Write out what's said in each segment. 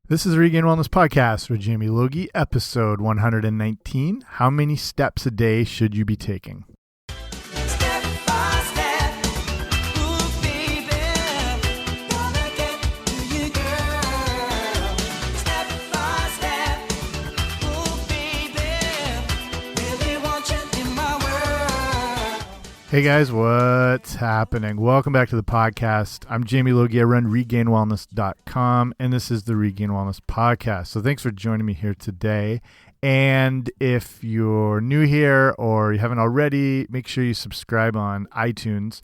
This is the Regained Wellness Podcast with Jamie Logie, episode 119. How many steps a day should you be taking? Step by step, ooh baby, gonna get to you, girl. Step by step, ooh baby, really want you in my world. Hey guys, what's happening? Welcome back to the podcast. I'm Jamie Logie. I run regainedwellness.com, and this is the Regained Wellness Podcast. So thanks for joining me here today. And if you're new here or you haven't already, make sure you subscribe on iTunes.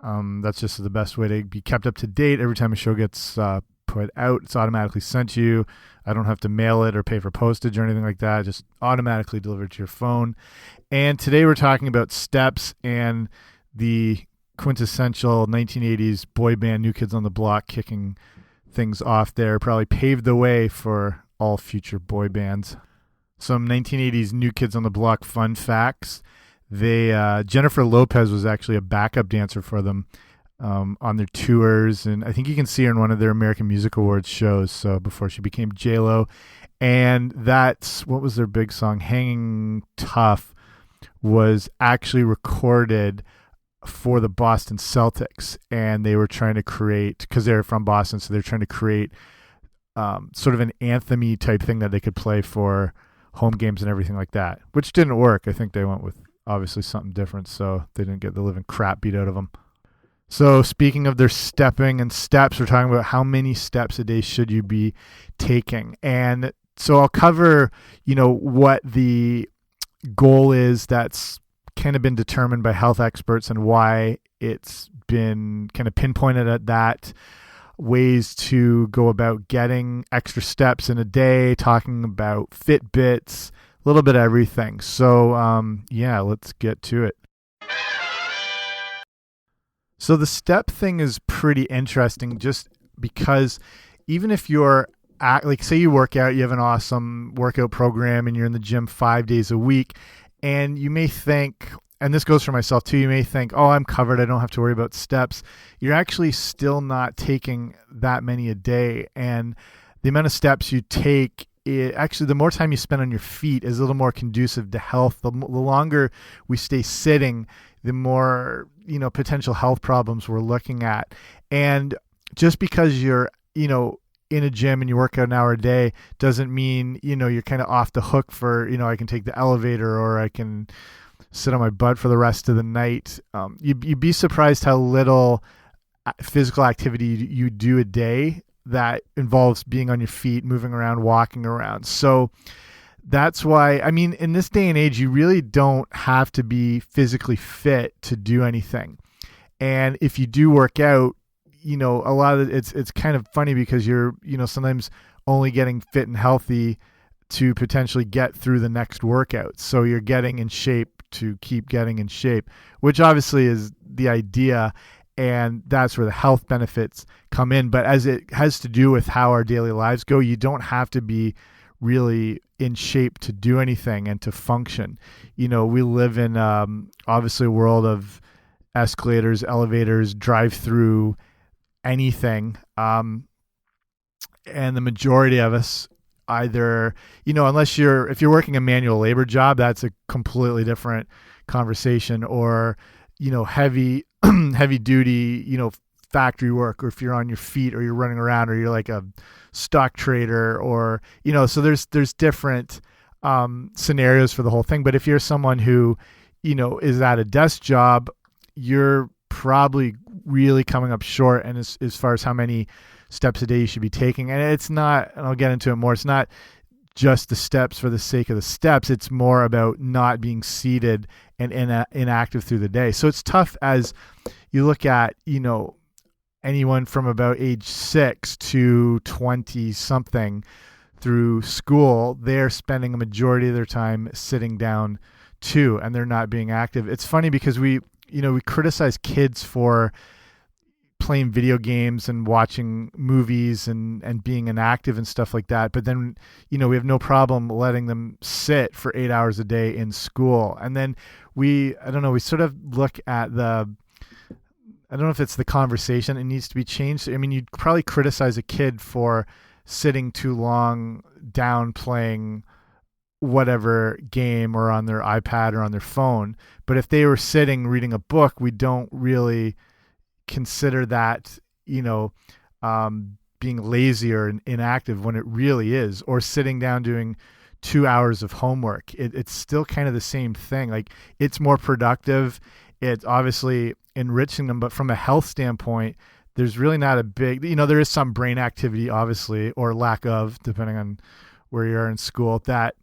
That's just the best way to be kept up to date. Every time a show gets put out, it's automatically sent to you. I don't have to mail it or pay for postage or anything like that. Just automatically delivered to your phone. And today we're talking about steps and the quintessential 1980s boy band New Kids on the Block kicking things off there. Probably paved the way for all future boy bands. Some 1980s New Kids on the Block fun facts. Jennifer Lopez was actually a backup dancer for them on their tours, and I think you can see her in one of their American Music Awards shows. So before she became J-Lo, and that's what was their big song, "Hanging Tough," was actually recorded for the Boston Celtics, and they were trying to create, because they're from Boston, so they're trying to create sort of an anthem-y type thing that they could play for home games and everything like that, which didn't work. I think they went with obviously something different, so they didn't get the living crap beat out of them. So speaking of their stepping and steps, we're talking about how many steps a day should you be taking. And so I'll cover, what the goal is that's kind of been determined by health experts and why it's been kind of pinpointed at that, ways to go about getting extra steps in a day, talking about Fitbits, a little bit of everything. So let's get to it. So the step thing is pretty interesting just because even if you're say you work out, you have an awesome workout program and you're in the gym 5 days a week, and you may think, and this goes for myself too, you may think, oh, I'm covered, I don't have to worry about steps. You're actually still not taking that many a day, and the amount of steps you take, actually the more time you spend on your feet is a little more conducive to health. The longer we stay sitting, the more potential health problems we're looking at. And just because you're in a gym and you work out an hour a day doesn't mean you're kind of off the hook for I can take the elevator or I can sit on my butt for the rest of the night. You'd be surprised how little physical activity you do a day that involves being on your feet, moving around, walking around. So that's why, in this day and age, you really don't have to be physically fit to do anything. And if you do work out, a lot of it's kind of funny because you're, sometimes only getting fit and healthy to potentially get through the next workout. So you're getting in shape to keep getting in shape, which obviously is the idea. And that's where the health benefits come in. But as it has to do with how our daily lives go, you don't have to be really in shape to do anything and to function. We live in obviously a world of escalators, elevators, drive through anything. And the majority of us either, if you're working a manual labor job, that's a completely different conversation, or, heavy duty, factory work, or if you're on your feet or you're running around or you're like a stock trader or, so there's different scenarios for the whole thing. But if you're someone who, is at a desk job, you're probably really coming up short. And as far as how many steps a day you should be taking, and it's not, and I'll get into it more, it's not just the steps for the sake of the steps. It's more about not being seated and inactive through the day. So it's tough as you look at, anyone from about age 6 to 20 something through school, they're spending a majority of their time sitting down too, and they're not being active. It's funny because we criticize kids for playing video games and watching movies and being inactive and stuff like that. But then, we have no problem letting them sit for 8 hours a day in school. And then we sort of look at I don't know if it's the conversation that needs to be changed. You'd probably criticize a kid for sitting too long down playing whatever game or on their iPad or on their phone. But if they were sitting reading a book, we don't really consider that, being lazy or inactive when it really is, or sitting down doing 2 hours of homework. It's still kind of the same thing. Like, it's more productive. It's obviously enriching them, but from a health standpoint, there's really not a big, there is some brain activity, obviously, or lack of, depending on where you are in school, that,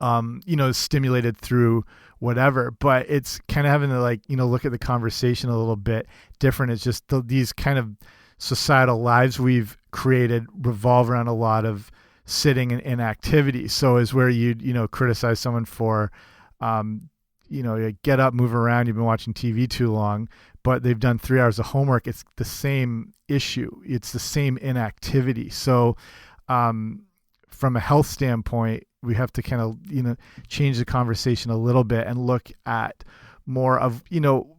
is stimulated through whatever, but it's kind of having to look at the conversation a little bit different. It's just these kind of societal lives we've created revolve around a lot of sitting and inactivity. So is where you'd, criticize someone for, get up, move around, you've been watching TV too long, but they've done 3 hours of homework. It's the same issue. It's the same inactivity. So from a health standpoint, we have to kind of, change the conversation a little bit and look at more of,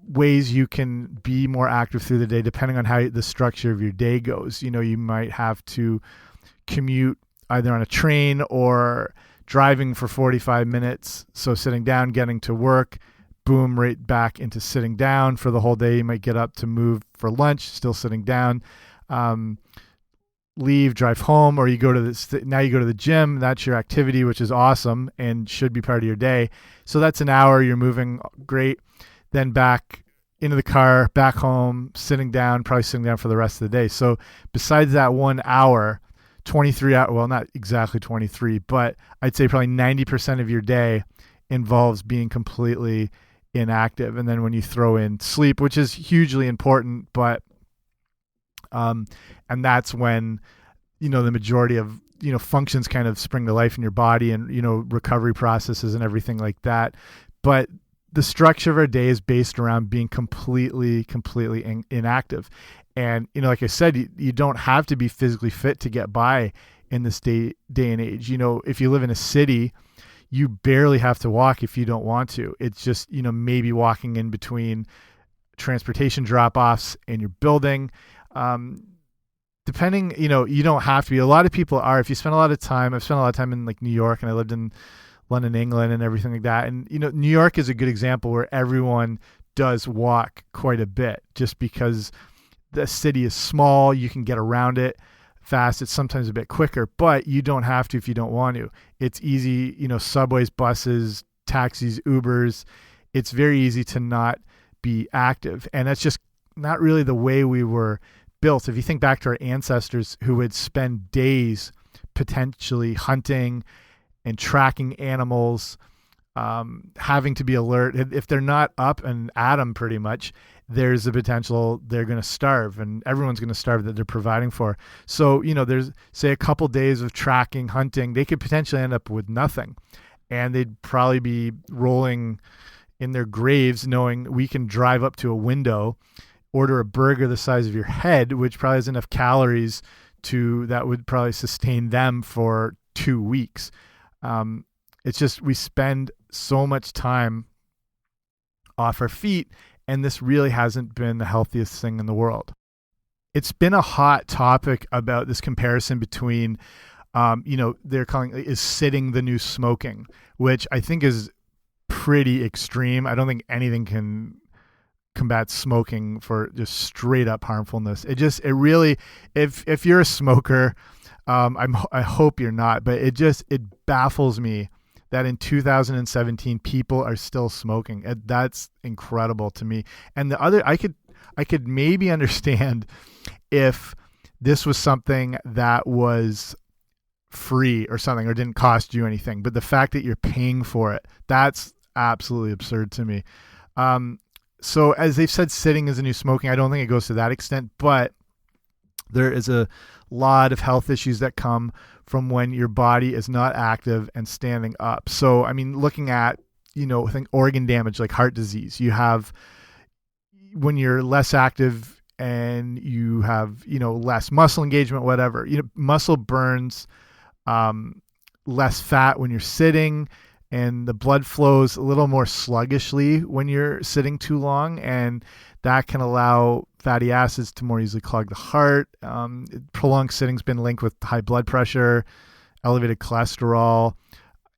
ways you can be more active through the day, depending on how the structure of your day goes. You might have to commute either on a train or driving for 45 minutes. So sitting down, getting to work, boom, right back into sitting down for the whole day. You might get up to move for lunch, still sitting down, leave, drive home, or you go to now you go to the gym. That's your activity, which is awesome and should be part of your day. So that's an hour you're moving, great. Then back into the car, back home, sitting down, probably sitting down for the rest of the day. So besides that 1 hour, 23 hours, well, not exactly 23, but I'd say probably 90% of your day involves being completely inactive. And then when you throw in sleep, which is hugely important, but and that's when, the majority of, functions kind of spring to life in your body and, recovery processes and everything like that. But the structure of our day is based around being completely inactive. And, like I said, you don't have to be physically fit to get by in this day and age. If you live in a city, you barely have to walk if you don't want to. It's just, maybe walking in between transportation drop-offs in your building. Depending, you don't have to be. A lot of people are. If you spend a lot of time, I've spent a lot of time in New York, and I lived in London, England, and everything like that. And, New York is a good example where everyone does walk quite a bit just because the city is small. You can get around it fast. It's sometimes a bit quicker, but you don't have to if you don't want to. It's easy, subways, buses, taxis, Ubers. It's very easy to not be active. And that's just not really the way we were built. If you think back to our ancestors who would spend days potentially hunting and tracking animals, having to be alert. If they're not up and at them pretty much, there's a potential they're going to starve, and everyone's going to starve that they're providing for. So, there's, say, a couple days of tracking, hunting, they could potentially end up with nothing. And they'd probably be rolling in their graves knowing we can drive up to a window, order a burger the size of your head, which probably has enough calories that would probably sustain them for 2 weeks. It's just we spend so much time off our feet, and this really hasn't been the healthiest thing in the world. It's been a hot topic about this comparison between, they're calling is sitting the new smoking, which I think is pretty extreme. I don't think anything can combat smoking for just straight up harmfulness. It really, if you're a smoker, I hope you're not, but it baffles me that in 2017 people are still smoking. That's incredible to me. And the other, I could maybe understand if this was something that was free or something, or didn't cost you anything, but the fact that you're paying for it, that's absolutely absurd to me. So as they've said, sitting is a new smoking. I don't think it goes to that extent, but there is a lot of health issues that come from when your body is not active and standing up. So, I mean, looking at, I think organ damage like heart disease, you have when you're less active and you have, less muscle engagement, whatever, muscle burns less fat when you're sitting, and the blood flows a little more sluggishly when you're sitting too long, and that can allow fatty acids to more easily clog the heart. Prolonged sitting's been linked with high blood pressure, elevated cholesterol,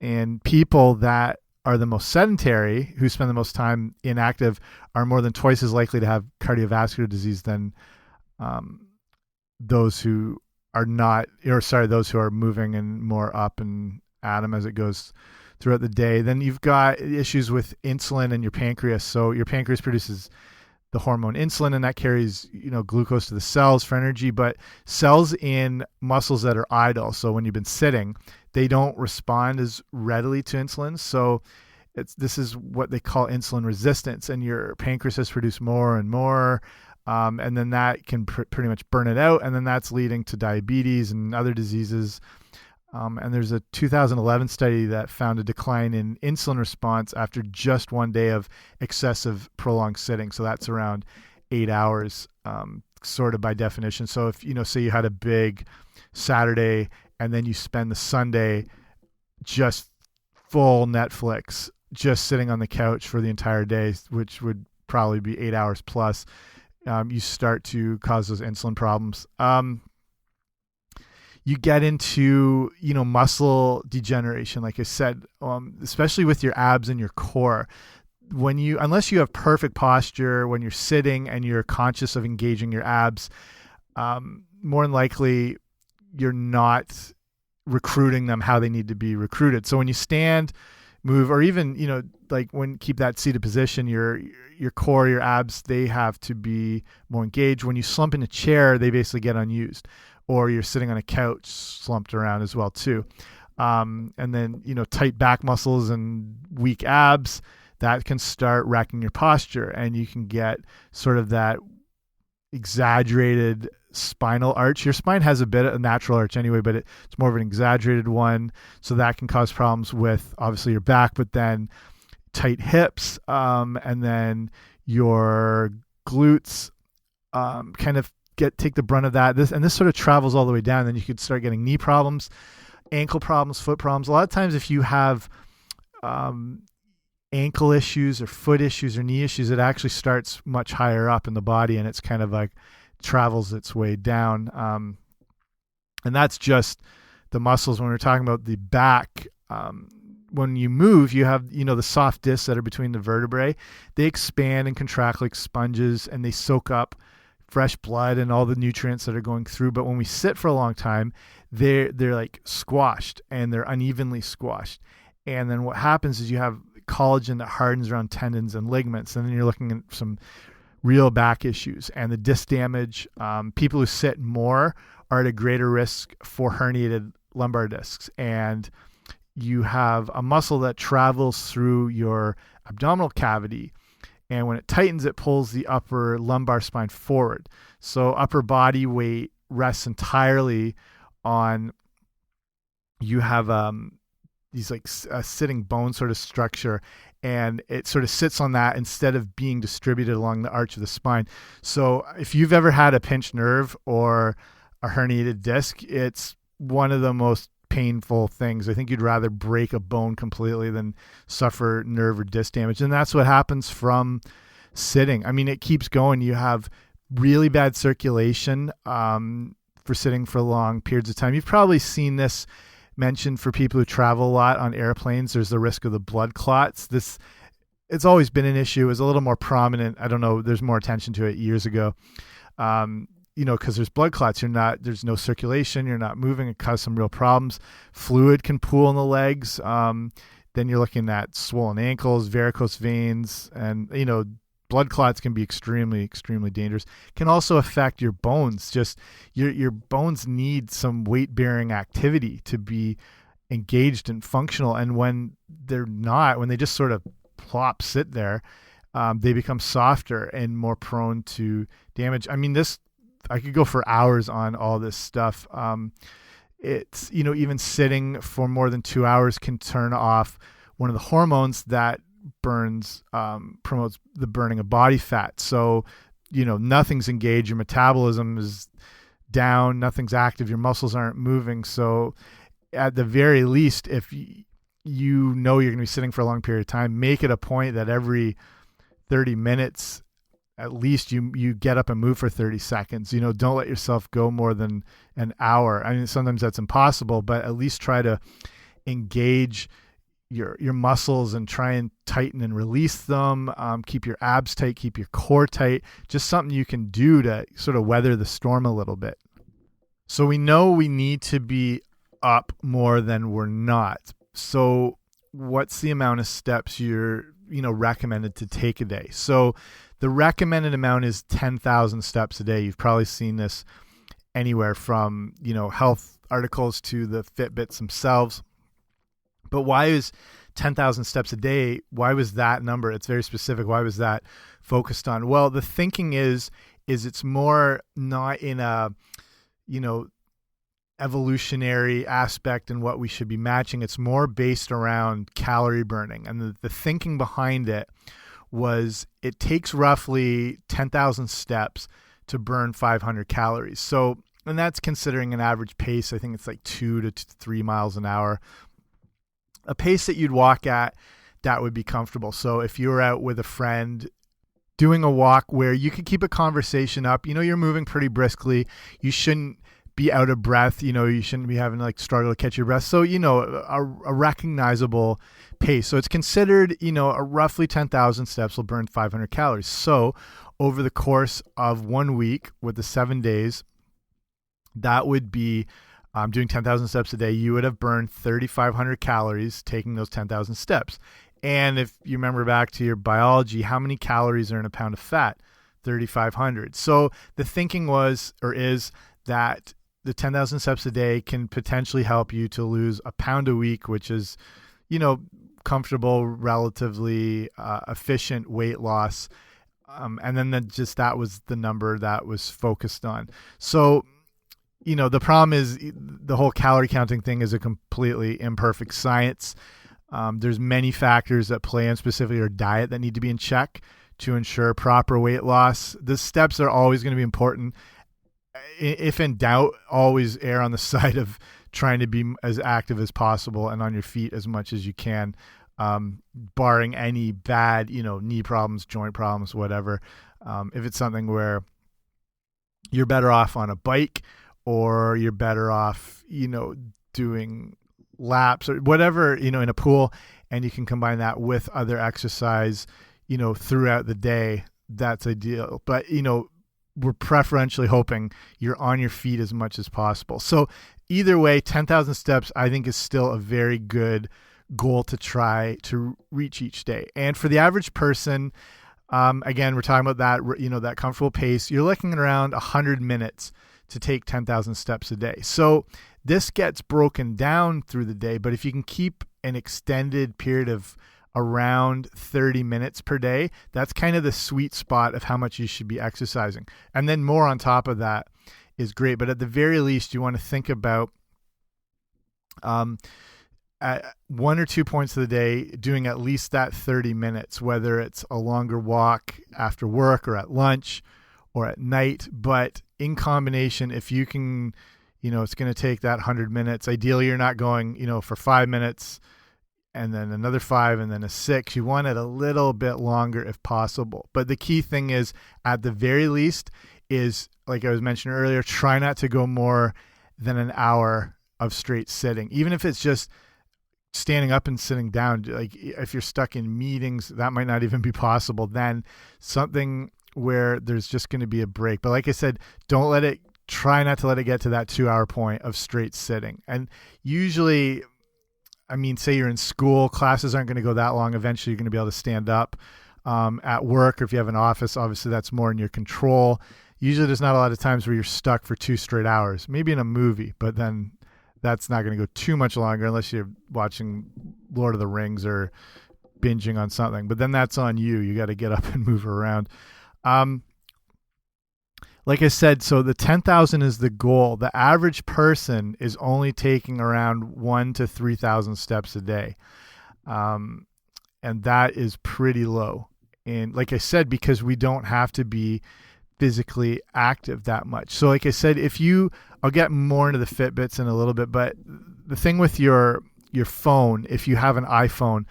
and people that are the most sedentary, who spend the most time inactive, are more than twice as likely to have cardiovascular disease than those who are not, or sorry, those who are moving and more up and at them as it goes throughout the day. Then you've got issues with insulin and your pancreas. So your pancreas produces the hormone insulin, and that carries, glucose to the cells for energy. But cells in muscles that are idle, so when you've been sitting, they don't respond as readily to insulin. So this is what they call insulin resistance, and your pancreas has produced more and more. And then that can pretty much burn it out. And then that's leading to diabetes and other diseases. And there's a 2011 study that found a decline in insulin response after just one day of excessive prolonged sitting. So that's around 8 hours, sort of by definition. So if, say you had a big Saturday and then you spend the Sunday just full Netflix, just sitting on the couch for the entire day, which would probably be 8 hours plus, you start to cause those insulin problems. You get into, muscle degeneration, like I said, especially with your abs and your core. Unless you have perfect posture when you're sitting and you're conscious of engaging your abs, more than likely you're not recruiting them how they need to be recruited. So when you stand, move, or even, keep that seated position, your core, your abs, they have to be more engaged. When you slump in a chair, they basically get unused. Or you're sitting on a couch slumped around as well too. And then, tight back muscles and weak abs, that can start wrecking your posture, and you can get sort of that exaggerated spinal arch. Your spine has a bit of a natural arch anyway, but it's more of an exaggerated one. So that can cause problems with obviously your back, but then tight hips, and then your glutes, kind of take the brunt of that. This sort of travels all the way down. Then you could start getting knee problems, ankle problems, foot problems. A lot of times if you have ankle issues or foot issues or knee issues, it actually starts much higher up in the body, and it's kind of like travels its way down. And that's just the muscles. When we're talking about the back, when you move, you have, the soft discs that are between the vertebrae. They expand and contract like sponges, and they soak up fresh blood and all the nutrients that are going through. But when we sit for a long time, they're like squashed, and they're unevenly squashed. And then what happens is you have collagen that hardens around tendons and ligaments, and then you're looking at some real back issues and the disc damage. People who sit more are at a greater risk for herniated lumbar discs. And you have a muscle that travels through your abdominal cavity, and when it tightens, it pulls the upper lumbar spine forward. So upper body weight rests entirely on, you have these like a sitting bone sort of structure, and it sort of sits on that instead of being distributed along the arch of the spine. So if you've ever had a pinched nerve or a herniated disc, it's one of the most painful things. I think you'd rather break a bone completely than suffer nerve or disc damage. And that's what happens from sitting. I mean, it keeps going. You have really bad circulation for sitting for long periods of time. You've probably seen this mentioned for people who travel a lot on airplanes. There's the risk of the blood clots. It's always been an issue. It was a little more prominent. I don't know. There's more attention to it years ago. Because there's blood clots, there's no circulation, you're not moving, it causes some real problems. Fluid can pool in the legs. Then you're looking at swollen ankles, varicose veins, and, blood clots can be extremely, extremely dangerous. Can also affect your bones. Just your bones need some weight-bearing activity to be engaged and functional. And when they're not, when they just sort of sit there, they become softer and more prone to damage. I mean, I could go for hours on all this stuff. It's, even sitting for more than 2 hours can turn off one of the hormones that promotes the burning of body fat. So, nothing's engaged. Your metabolism is down. Nothing's active. Your muscles aren't moving. So at the very least, if you're going to be sitting for a long period of time, make it a point that every 30 minutes at least you get up and move for 30 seconds. Don't let yourself go more than an hour. I mean, sometimes that's impossible, but at least try to engage your muscles and try and tighten and release them. Keep your abs tight, keep your core tight. Just something you can do to sort of weather the storm a little bit. So we know we need to be up more than we're not. So what's the amount of steps you're recommended to take a day? So the recommended amount is 10,000 steps a day. You've probably seen this anywhere from health articles to the Fitbits themselves. But why is 10,000 steps a day? Why was that number? It's very specific. Why was that focused on? Well, the thinking is it's more not in a evolutionary aspect and what we should be matching. It's more based around calorie burning. And the thinking behind it was it takes roughly 10,000 steps to burn 500 calories. So, and that's considering an average pace. I think it's like 2 to 3 miles an hour. A pace that you'd walk at that would be comfortable. So if you were out with a friend doing a walk where you could keep a conversation up, you're moving pretty briskly, you shouldn't be out of breath, you shouldn't be having to struggle to catch your breath. So, a recognizable pace. So it's considered, a roughly 10,000 steps will burn 500 calories. So over the course of 1 week with the 7 days, that would be doing 10,000 steps a day. You would have burned 3,500 calories taking those 10,000 steps. And if you remember back to your biology, how many calories are in a pound of fat? 3,500. So the thinking is that the 10,000 steps a day can potentially help you to lose a pound a week, which is, comfortable, relatively efficient weight loss. And then that was the number that was focused on. So, the problem is the whole calorie counting thing is a completely imperfect science. There's many factors that play in, specifically your diet, that need to be in check to ensure proper weight loss. The steps are always going to be important. If in doubt, always err on the side of trying to be as active as possible and on your feet as much as you can, barring any bad, knee problems, joint problems, whatever. If it's something where you're better off on a bike or you're better off, doing laps or whatever, in a pool, and you can combine that with other exercise, throughout the day, that's ideal. But, we're preferentially hoping you're on your feet as much as possible. So either way, 10,000 steps, I think, is still a very good goal to try to reach each day. And for the average person, again, we're talking about that, that comfortable pace. You're looking at around 100 minutes to take 10,000 steps a day. So this gets broken down through the day, but if you can keep an extended period of around 30 minutes per day, that's kind of the sweet spot of how much you should be exercising. And then more on top of that is great. But at the very least, you want to think about at 1 or 2 points of the day doing at least that 30 minutes, whether it's a longer walk after work or at lunch or at night. But in combination, if you can, it's going to take that 100 minutes. Ideally, you're not going, for 5 minutes and then another 5 and then a 6. You want it a little bit longer if possible. But the key thing is, at the very least, is, like I was mentioning earlier, try not to go more than an hour of straight sitting. Even if it's just standing up and sitting down, like if you're stuck in meetings, that might not even be possible. Then something where there's just going to be a break. But like I said, try not to let it get to that 2-hour point of straight sitting. And usually, say you're in school, classes aren't going to go that long. Eventually, you're going to be able to stand up. At work, or if you have an office, obviously that's more in your control. Usually there's not a lot of times where you're stuck for 2 straight hours, maybe in a movie, but then that's not going to go too much longer unless you're watching Lord of the Rings or binging on something. But then that's on you. You got to get up and move around. Like I said, so the 10,000 is the goal. The average person is only taking around 1,000 to 3,000 steps a day. And that is pretty low. And like I said, because we don't have to be physically active that much. So like I said, I'll get more into the Fitbits in a little bit, but the thing with your phone, if you have an iPhone,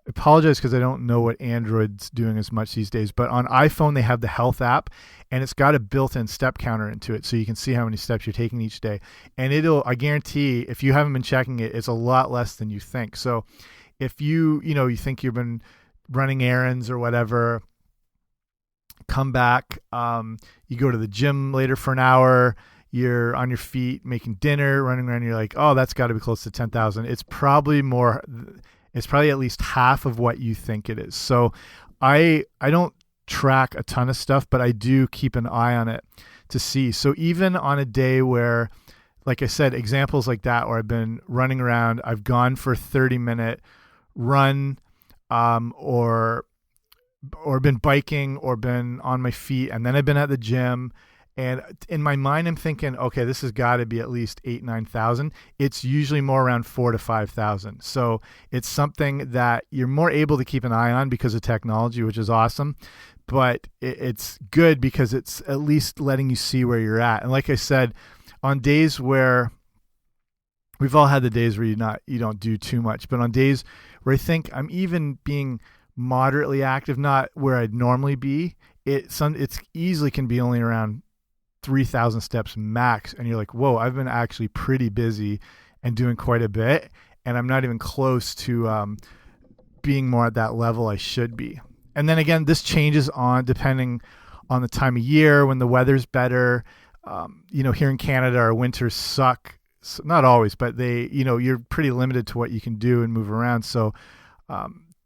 apologize because I don't know what Android's doing as much these days, but on iPhone they have the health app and it's got a built-in step counter into it, so you can see how many steps you're taking each day. And I guarantee, if you haven't been checking it, it's a lot less than you think. So if you think you've been running errands or whatever, come back, you go to the gym later for an hour, you're on your feet making dinner, running around, you're like, oh, that's got to be close to 10,000. It's probably more. It's probably at least half of what you think it is. So I don't track a ton of stuff, but I do keep an eye on it to see. So even on a day where, like I said, examples like that where I've been running around, I've gone for a 30-minute run, or been biking or been on my feet, and then I've been at the gym. And in my mind, I'm thinking, okay, this has got to be at least 9,000. It's usually more around 4,000 to 5,000. So it's something that you're more able to keep an eye on because of technology, which is awesome. But it's good because it's at least letting you see where you're at. And like I said, on days where we've all had the days where you don't do too much, but on days where I think I'm even being moderately active, not where I'd normally be, it's easily can be only around 3,000 steps max, and you're like, whoa, I've been actually pretty busy and doing quite a bit, and I'm not even close to being more at that level I should be. And then again, this changes depending on the time of year, when the weather's better. Here in Canada, our winters suck. Not always, but you're pretty limited to what you can do and move around. So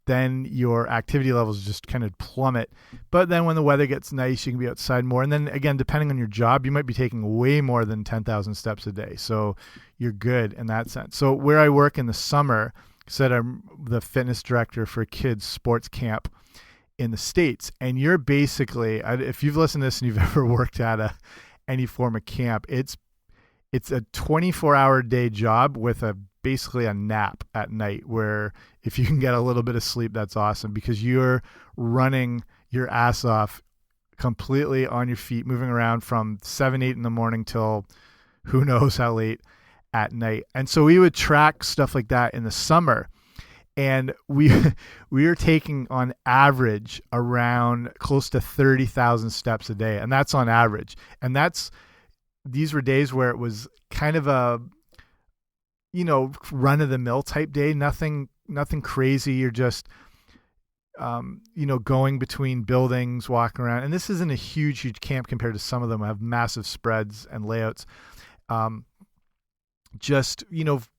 then your activity levels just kind of plummet. But then when the weather gets nice, you can be outside more. And then again, depending on your job, you might be taking way more than 10,000 steps a day. So you're good in that sense. So where I work in the summer, I'm the fitness director for a kids sports camp in the States. And you're basically, if you've listened to this and you've ever worked at any form of camp, it's a 24-hour day job with basically a nap at night, where if you can get a little bit of sleep, that's awesome, because you're running your ass off completely on your feet, moving around from 7, 8 in the morning till who knows how late at night. And so we would track stuff like that in the summer. And we are taking on average around close to 30,000 steps a day. And that's on average. And these were days where it was kind of a, run of the mill type day, nothing crazy. You're just, going between buildings, walking around. And this isn't a huge camp compared to some of them. I have massive spreads and layouts. Just,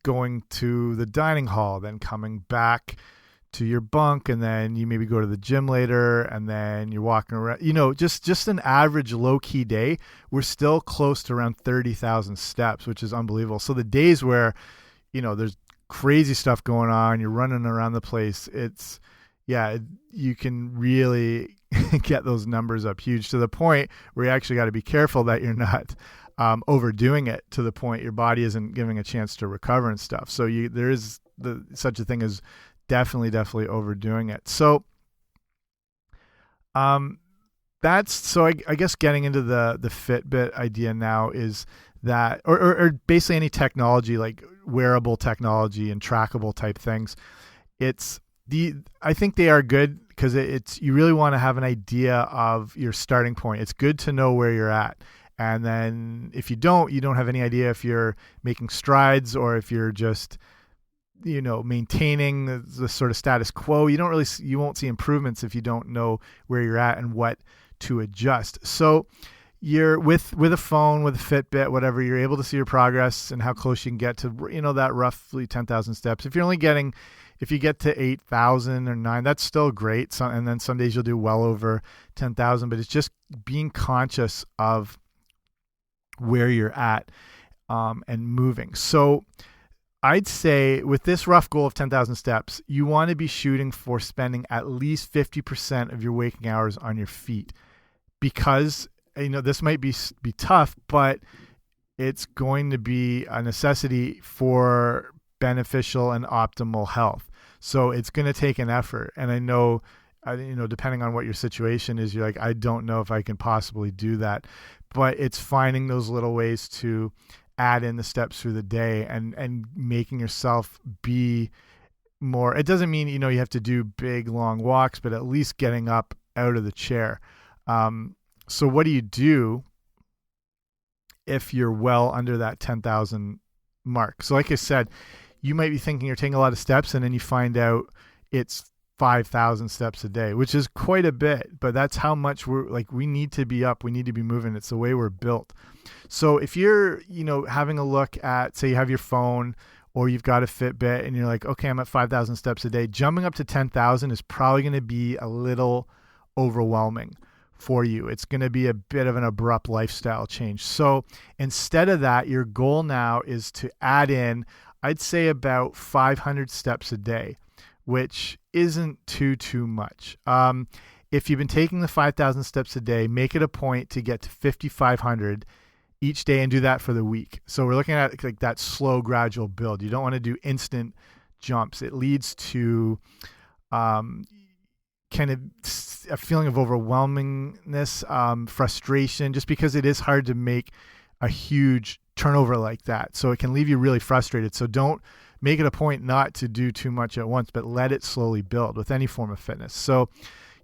going to the dining hall, then coming back to your bunk, and then you maybe go to the gym later, and then you're walking around, just an average low key day. We're still close to around 30,000 steps, which is unbelievable. So the days where, there's crazy stuff going on, you're running around the place, you can really get those numbers up huge, to the point where you actually got to be careful that you're not overdoing it to the point your body isn't giving a chance to recover and stuff. So there is such a thing as definitely overdoing it. So I guess getting into the Fitbit idea now is that, or basically any technology, like wearable technology and trackable type things. I think they are good because you really want to have an idea of your starting point. It's good to know where you're at. And then if you don't have any idea if you're making strides or if you're just, maintaining the sort of status quo. You won't see improvements if you don't know where you're at and what to adjust. So you're with a phone, with a Fitbit, whatever, you're able to see your progress and how close you can get to, that roughly 10,000 steps. If you get to 8,000 or 9, that's still great. And then some days you'll do well over 10,000, but it's just being conscious of where you're at and moving. So I'd say with this rough goal of 10,000 steps, you want to be shooting for spending at least 50% of your waking hours on your feet, because this might be tough, but it's going to be a necessity for beneficial and optimal health. So it's going to take an effort. And I know, depending on what your situation is, you're like, I don't know if I can possibly do that. But it's finding those little ways to add in the steps through the day and making yourself be more. It doesn't mean, you have to do big, long walks, but at least getting up out of the chair. So what do you do if you're well under that 10,000 mark? So like I said, you might be thinking you're taking a lot of steps, and then you find out it's 5,000 steps a day, which is quite a bit, but that's how much we need to be up. We need to be moving. It's the way we're built. So if you're, having a look at, say you have your phone or you've got a Fitbit and you're like, okay, I'm at 5,000 steps a day, jumping up to 10,000 is probably going to be a little overwhelming for you. It's going to be a bit of an abrupt lifestyle change. So instead of that, your goal now is to add in, I'd say about 500 steps a day, which isn't too much. If you've been taking the 5,000 steps a day, make it a point to get to 5,500 each day and do that for the week. So we're looking at like that slow, gradual build. You don't want to do instant jumps. It leads to kind of a feeling of overwhelmingness, frustration, just because it is hard to make a huge turnover like that. So it can leave you really frustrated. So don't make it a point not to do too much at once, but let it slowly build with any form of fitness. So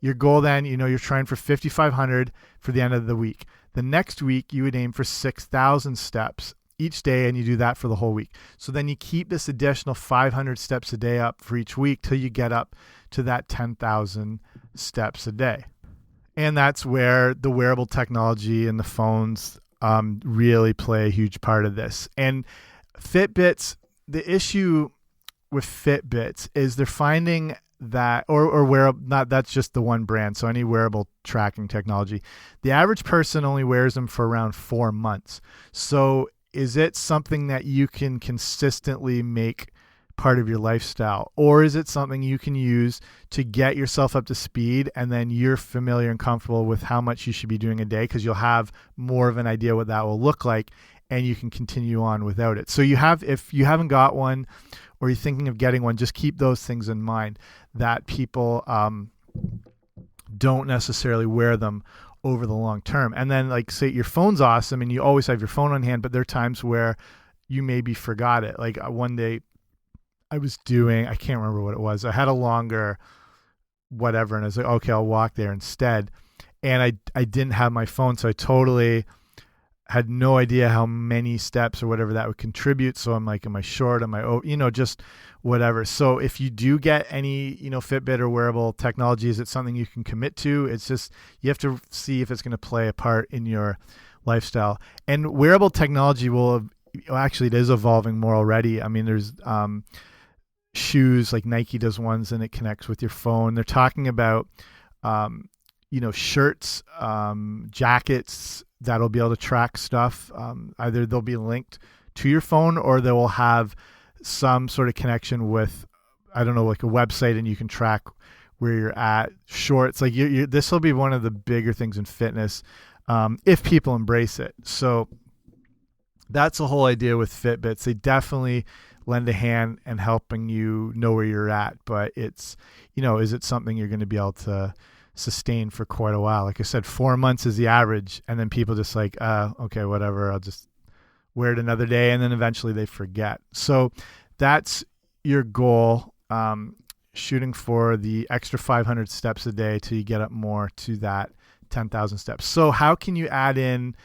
your goal then, you're trying for 5,500 for the end of the week. The next week, you would aim for 6,000 steps each day, and you do that for the whole week. So then you keep this additional 500 steps a day up for each week till you get up to that 10,000 steps a day. And that's where the wearable technology and the phones really play a huge part of this. And Fitbits, the issue with Fitbits is they're finding that, or wearable, not that's just the one brand, so any wearable tracking technology, the average person only wears them for around 4 months. So is it something that you can consistently make part of your lifestyle, or is it something you can use to get yourself up to speed and then you're familiar and comfortable with how much you should be doing a day, because you'll have more of an idea what that will look like and you can continue on without it. So if you haven't got one or you're thinking of getting one, just keep those things in mind, that people don't necessarily wear them over the long term. And then, like, say your phone's awesome and you always have your phone on hand, but there are times where you maybe forgot it. Like one day I can't remember what it was. I had a longer whatever, and I was like, okay, I'll walk there instead. And I didn't have my phone, so I totally had no idea how many steps or whatever that would contribute. So I'm like, am I short? Am I, just whatever. So if you do get any, Fitbit or wearable technology, is it something you can commit to? It's just, you have to see if it's going to play a part in your lifestyle. And wearable technology it is evolving more already. I mean, there's shoes, like Nike does ones and it connects with your phone. They're talking about, shirts, jackets, that'll be able to track stuff. Either they'll be linked to your phone or they will have some sort of connection with, I don't know, like a website, and you can track where you're at. Shorts, like this will be one of the bigger things in fitness if people embrace it. So that's the whole idea with Fitbits. They definitely lend a hand in helping you know where you're at, but it's, is it something you're going to be able to sustain for quite a while? Like I said, 4 months is the average, and then people just like, okay, whatever, I'll just wear it another day, and then eventually they forget. So that's your goal, shooting for the extra 500 steps a day till you get up more to that 10,000 steps. So how can you add in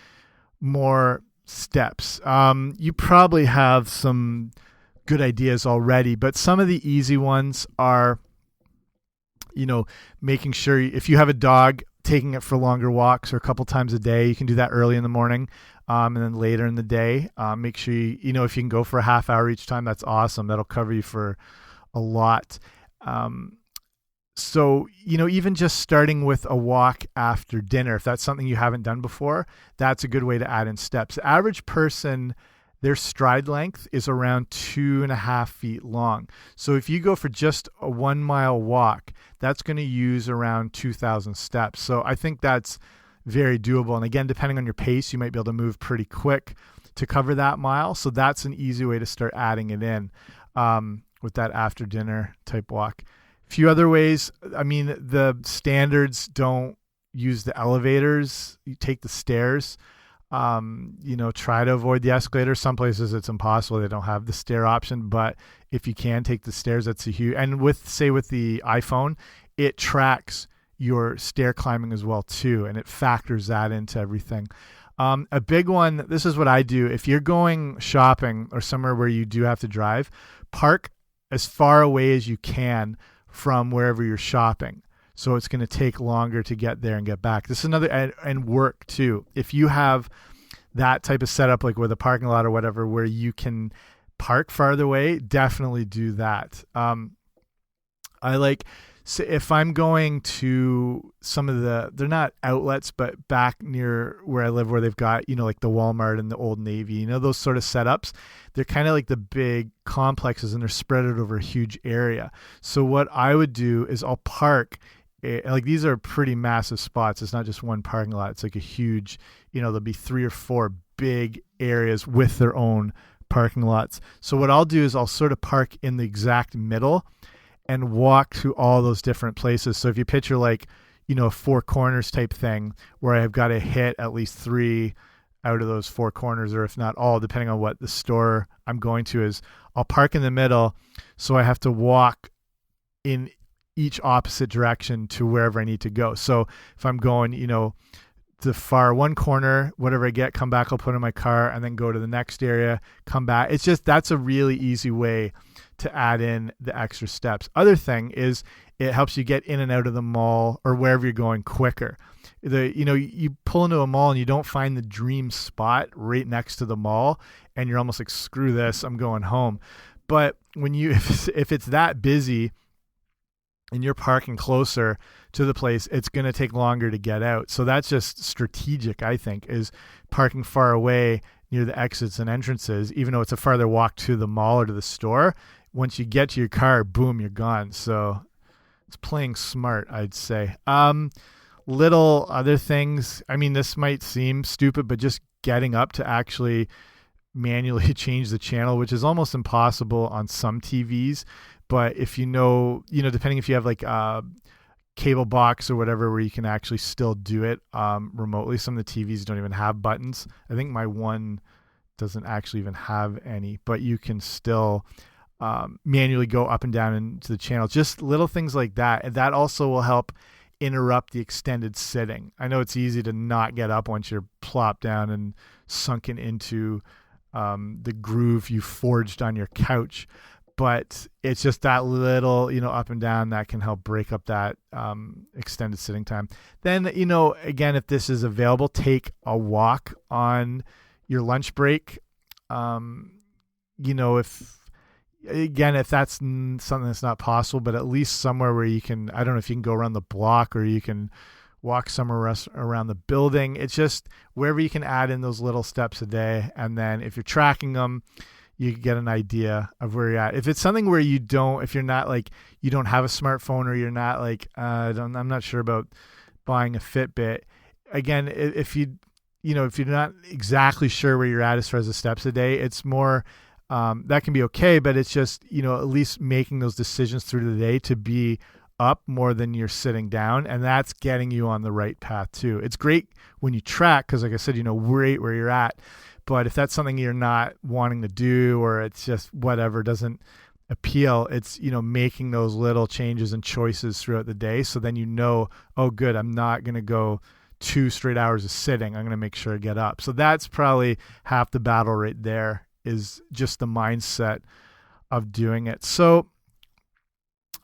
more steps? You probably have some good ideas already, but some of the easy ones are, making sure if you have a dog, taking it for longer walks or a couple times a day. You can do that early in the morning, and then later in the day. Make sure if you can go for a half hour each time, that's awesome. That'll cover you for a lot. So, even just starting with a walk after dinner, if that's something you haven't done before, that's a good way to add in steps. The average person, their stride length is around 2.5 feet long. So if you go for just a 1 mile walk, that's going to use around 2,000 steps. So I think that's very doable. And again, depending on your pace, you might be able to move pretty quick to cover that mile. So that's an easy way to start adding it in with that after dinner type walk. A few other ways. I mean, the standards don't use the elevators. You take the stairs. Try to avoid the escalator. Some places it's impossible. They don't have the stair option, but if you can take the stairs, that's a huge, and with the iPhone, it tracks your stair climbing as well too, and it factors that into everything. A big one, this is what I do. If you're going shopping or somewhere where you do have to drive, park as far away as you can from wherever you're shopping. So it's going to take longer to get there and get back. This is another, and work too. If you have that type of setup, like with a parking lot or whatever, where you can park farther away, definitely do that. So if I'm going to some of they're not outlets, but back near where I live, where they've got, like the Walmart and the Old Navy, those sort of setups, they're kind of like the big complexes and they're spread out over a huge area. So what I would do is I'll park, like these are pretty massive spots. It's not just one parking lot. It's like a huge, there'll be 3 or 4 big areas with their own parking lots. So what I'll do is I'll sort of park in the exact middle and walk to all those different places. So if you picture like, a 4 corners type thing where I've got to hit at least 3 out of those 4 corners, or if not all, depending on what the store I'm going to is, I'll park in the middle. So I have to walk in each opposite direction to wherever I need to go. So if I'm going, the far one corner, whatever I get, come back, I'll put in my car and then go to the next area, come back. It's just, that's a really easy way to add in the extra steps. Other thing is it helps you get in and out of the mall or wherever you're going quicker. You pull into a mall and you don't find the dream spot right next to the mall and you're almost like, screw this, I'm going home. But when if it's that busy and you're parking closer to the place, it's going to take longer to get out. So that's just strategic, I think, is parking far away near the exits and entrances, even though it's a farther walk to the mall or to the store. Once you get to your car, boom, you're gone. So it's playing smart, I'd say. Little other things. I mean, this might seem stupid, but just getting up to actually manually change the channel, which is almost impossible on some TVs. But if depending if you have like a cable box or whatever where you can actually still do it remotely. Some of the TVs don't even have buttons. I think my one doesn't actually even have any, but you can still manually go up and down into the channel. Just little things like that. And that also will help interrupt the extended sitting. I know it's easy to not get up once you're plopped down and sunken into the groove you forged on your couch. But it's just that little, up and down that can help break up that extended sitting time. Then, again, if this is available, take a walk on your lunch break. If that's something that's not possible, but at least somewhere where you can, I don't know if you can go around the block or you can walk somewhere around the building. It's just wherever you can add in those little steps a day. And then if you're tracking them, you get an idea of where you're at. If it's something where if you're not like, you don't have a smartphone or you're not like, I'm not sure about buying a Fitbit. Again, if you're not exactly sure where you're at as far as the steps a day, it's more, that can be okay, but it's just, at least making those decisions through the day to be up more than you're sitting down. And that's getting you on the right path too. It's great when you track, because like I said, right where you're at. But if that's something you're not wanting to do, or it's just whatever doesn't appeal, it's, making those little changes and choices throughout the day. So then, oh, good, I'm not going to go 2 straight hours of sitting. I'm going to make sure I get up. So that's probably half the battle right there, is just the mindset of doing it. So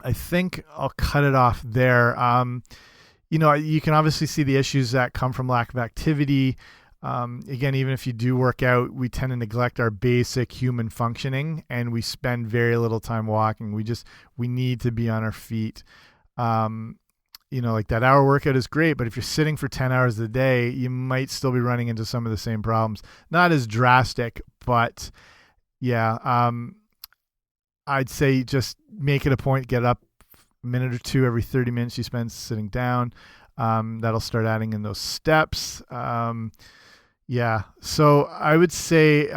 I think I'll cut it off there. You can obviously see the issues that come from lack of activity. Again, even if you do work out, we tend to neglect our basic human functioning, and we spend very little time walking. We need to be on our feet. Like that hour workout is great, but if you're sitting for 10 hours a day, you might still be running into some of the same problems. Not as drastic, but yeah, I'd say just make it a point, get up a minute or two every 30 minutes you spend sitting down. That'll start adding in those steps. Yeah. So I would say,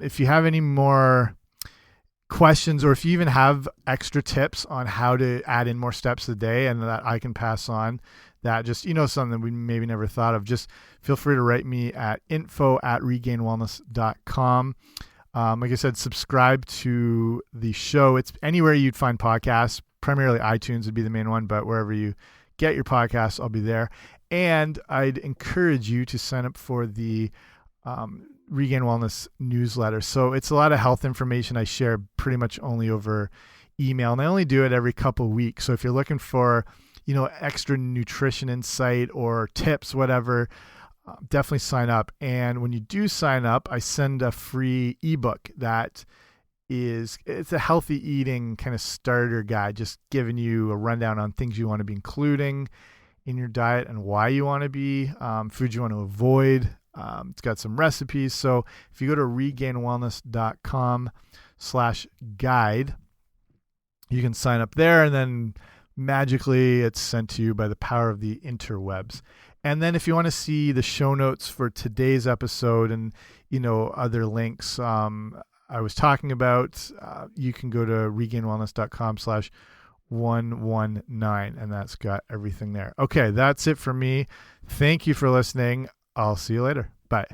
if you have any more questions, or if you even have extra tips on how to add in more steps a day and that I can pass on, that, just, something we maybe never thought of, just feel free to write me at info@regainedwellness.com. Like I said, subscribe to the show. It's anywhere you'd find podcasts. Primarily iTunes would be the main one, but wherever you get your podcasts, I'll be there. And I'd encourage you to sign up for the Regain Wellness newsletter. So it's a lot of health information I share pretty much only over email, and I only do it every couple of weeks. So if you're looking for, extra nutrition insight or tips, whatever, definitely sign up. And when you do sign up, I send a free ebook it's a healthy eating kind of starter guide, just giving you a rundown on things you want to be including in your diet and why you want to be, foods you want to avoid. It's got some recipes. So if you go to regainedwellness.com/guide, you can sign up there, and then magically it's sent to you by the power of the interwebs. And then if you want to see the show notes for today's episode and, other links I was talking about, you can go to regainedwellness.com/119, and that's got everything there. Okay, that's it for me. Thank you for listening. I'll see you later. Bye.